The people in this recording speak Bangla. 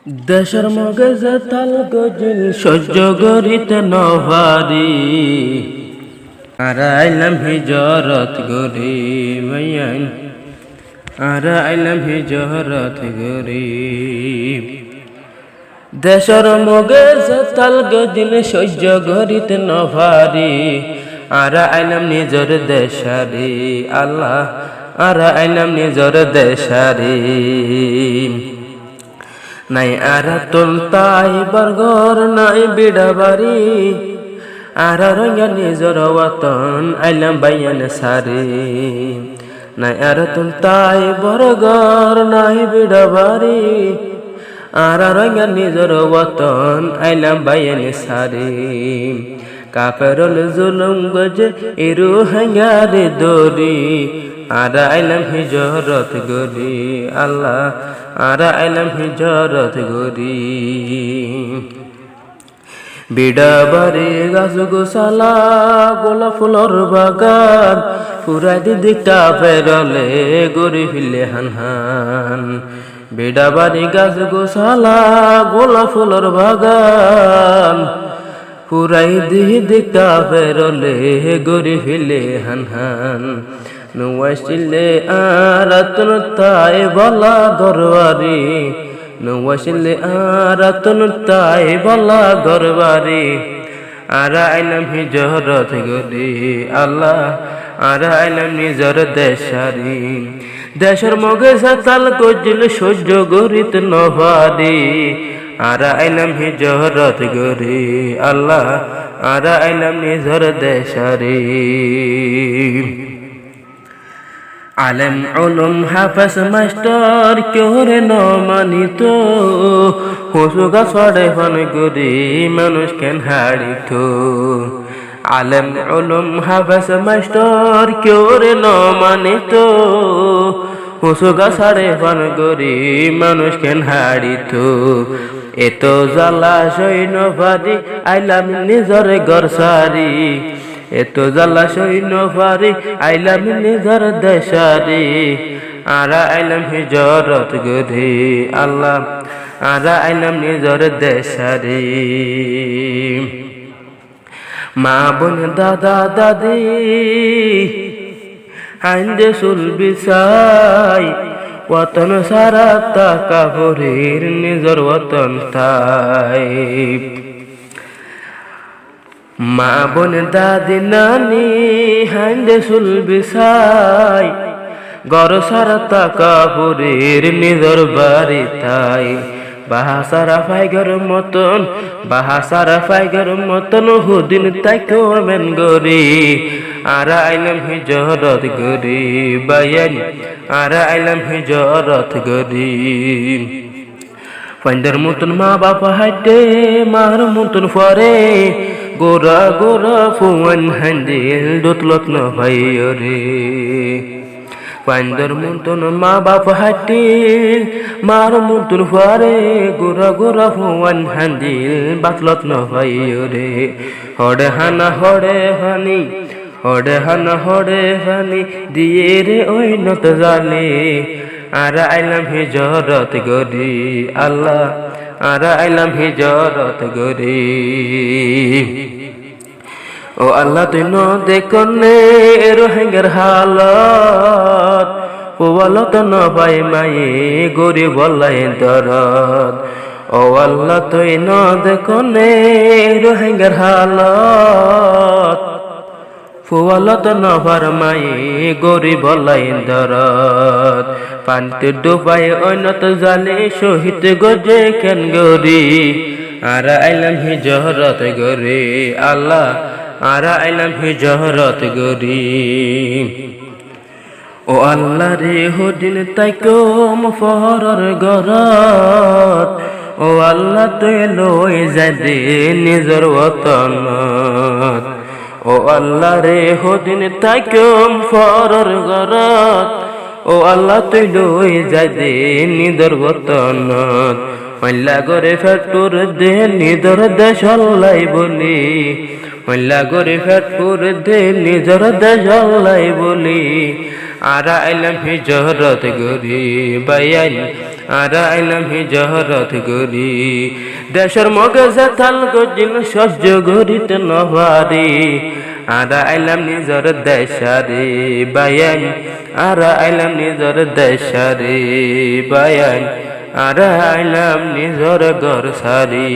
দেশের মগে যে তাল গজিল সহ্য করিতে নভারি আর আইলাম হিজরত গরিব আর আইলাম হিজরত গরিব দেশের মগে যে তাল গজিল সহ্য করিতে নভারি আর আইলাম নিজর দেশারি আল্লাহ আর আইলাম নিজর দেশারি নাই আর তুল তাই বরগর নাই বিড়াবাড়ি আর রঙা নিজর ওয়াতন আইলাম বাইয়ান সারি নাই আর তুল তাই বরগর নাই বিড়াবাড়ি আর রঙা নিজর ওয়াতন আইলাম বাইয়ান সারি কাফেরল জুলুম গজে ইরু হাঙ্গারে দরি আর আইলাম হিজরত গরি আল্লাহ আর আইলাম হিজরত গরি বিড়াবাড়ি গাছ গোসালা গোলাপ ফুলর বাগান ফুরাই দিদি কাফেরলে গরি ফিলে হান বিড়াবাড়ি গাছ গোসালা গোলাপ ফুলর বাগান পুরাই দিদি কাফেরলে গরি ফিলে হান নওয়াসিলে আরাতন তাই বলা দরবারি নওয়াসিলে আরাতন তাই বলা দরবারি আর আইলাম হিজরত গরি আল্লাহ আর আইলাম নিজর দেশারি দেশের মগে সাতাল গজিল সহ্য গরিত নভারি আর আইলাম হিজরত গরি আল্লাহ আর আইলাম নিজর দেশারি আলেম উলুম হাফেজ মাস্টার কেউ রে ন মানিত হুসুগা ছড়ে ফন গরি মানুষ কেন হারিত আলেম উলুম হাফেজ মাস্টার কেউ রে ন মানিত হুসুগা ছড়ে ফন গরি মানুষ কেন হারিত এত জ্বালা সৈন্য ভারি আইলাম নিজর ঘর সারি এত জ্বালা সৈন্য ভারি আইলাম নিজর দেশারি আর আইলাম হিজরত গরি আল্লাহ আর আইলাম নিজর দেশারি মা বোন দাদা দাদি আইন্দে সুল বিছাই ওয়াতন সারা টাকা ভরির নিজর ওয়াতন তাই মা বোন দাদি নানি হাইন্দে সুল বিছাই গর সারা টাকা ভরির নিজর বাড়ি তাই বাহাসারা ফাইগর মতন বাহাসারা ফাইগর মতন হুদিন তাই কমেন গরি আর আইলাম হিজরত গরি বায়ান আর আইলাম হিজরত গরি ফাইন্দার মতন মা বাবা হাইটে মার মতন ফরে গোরা গোরা ফুয়ান হান্দিল দোতলত ন ভাই রে ফাইন্দার মতন মা বাবা হাইটিল মার মতন ফরে গোরা গোরা ফুয়ান হান্দিল বাতলত ন ভাই রে হড়ে হানা হড়ে হানি হড়ে হানা হড়ে হানি দিয়ে রে ওই নত জানে আর আইলাম হিজরত গরি আল্লাহ আর আইলাম হিজরত গরি ও আল্লাহ তুই ন দেখনে রোহিঙ্গার হালত ও আল্লাহ তো ন পাই মায়ে গরি বলাই দরদ ও আল্লাহ তুই ন দেখনে রোহিঙ্গার হালত ফুয়ালত নভার মায়ে গরি বলাই দরদ পানিতে ডুবাই অনত জালে শহীদ গজে কেন গরি আর আইলাম হিজরত গরি আল্লাহ আর আইলাম হিজরত গরি ও আল্লাহ রে হুদিন তাই কম ফহরর গরত ও আল্লাহ তুই লই যাই দে নিজর ওতনত ও আল্লাহ রে হদিন তাই কম ফরর গরত ও আল্লাহ তুই লই যাই দে নিদর বতনত মল্লা গরে ফেটপুর দে নিদর দেশ আল্লাহ বলি মল্লা গরে ফেটপুর দে নিদর দেশ আল্লাহ বলি আর আইলাম হিজরত গরি বায়ান আর আইলাম হিজরত গরি দেশের মগজে থাল গজিল সহ্য গরিতে নভারি আর আইলাম নিজর দেশারে বায়ান আর আইলাম নিজর দেশারে বায়ান আর আইলাম নিজর ঘর সারি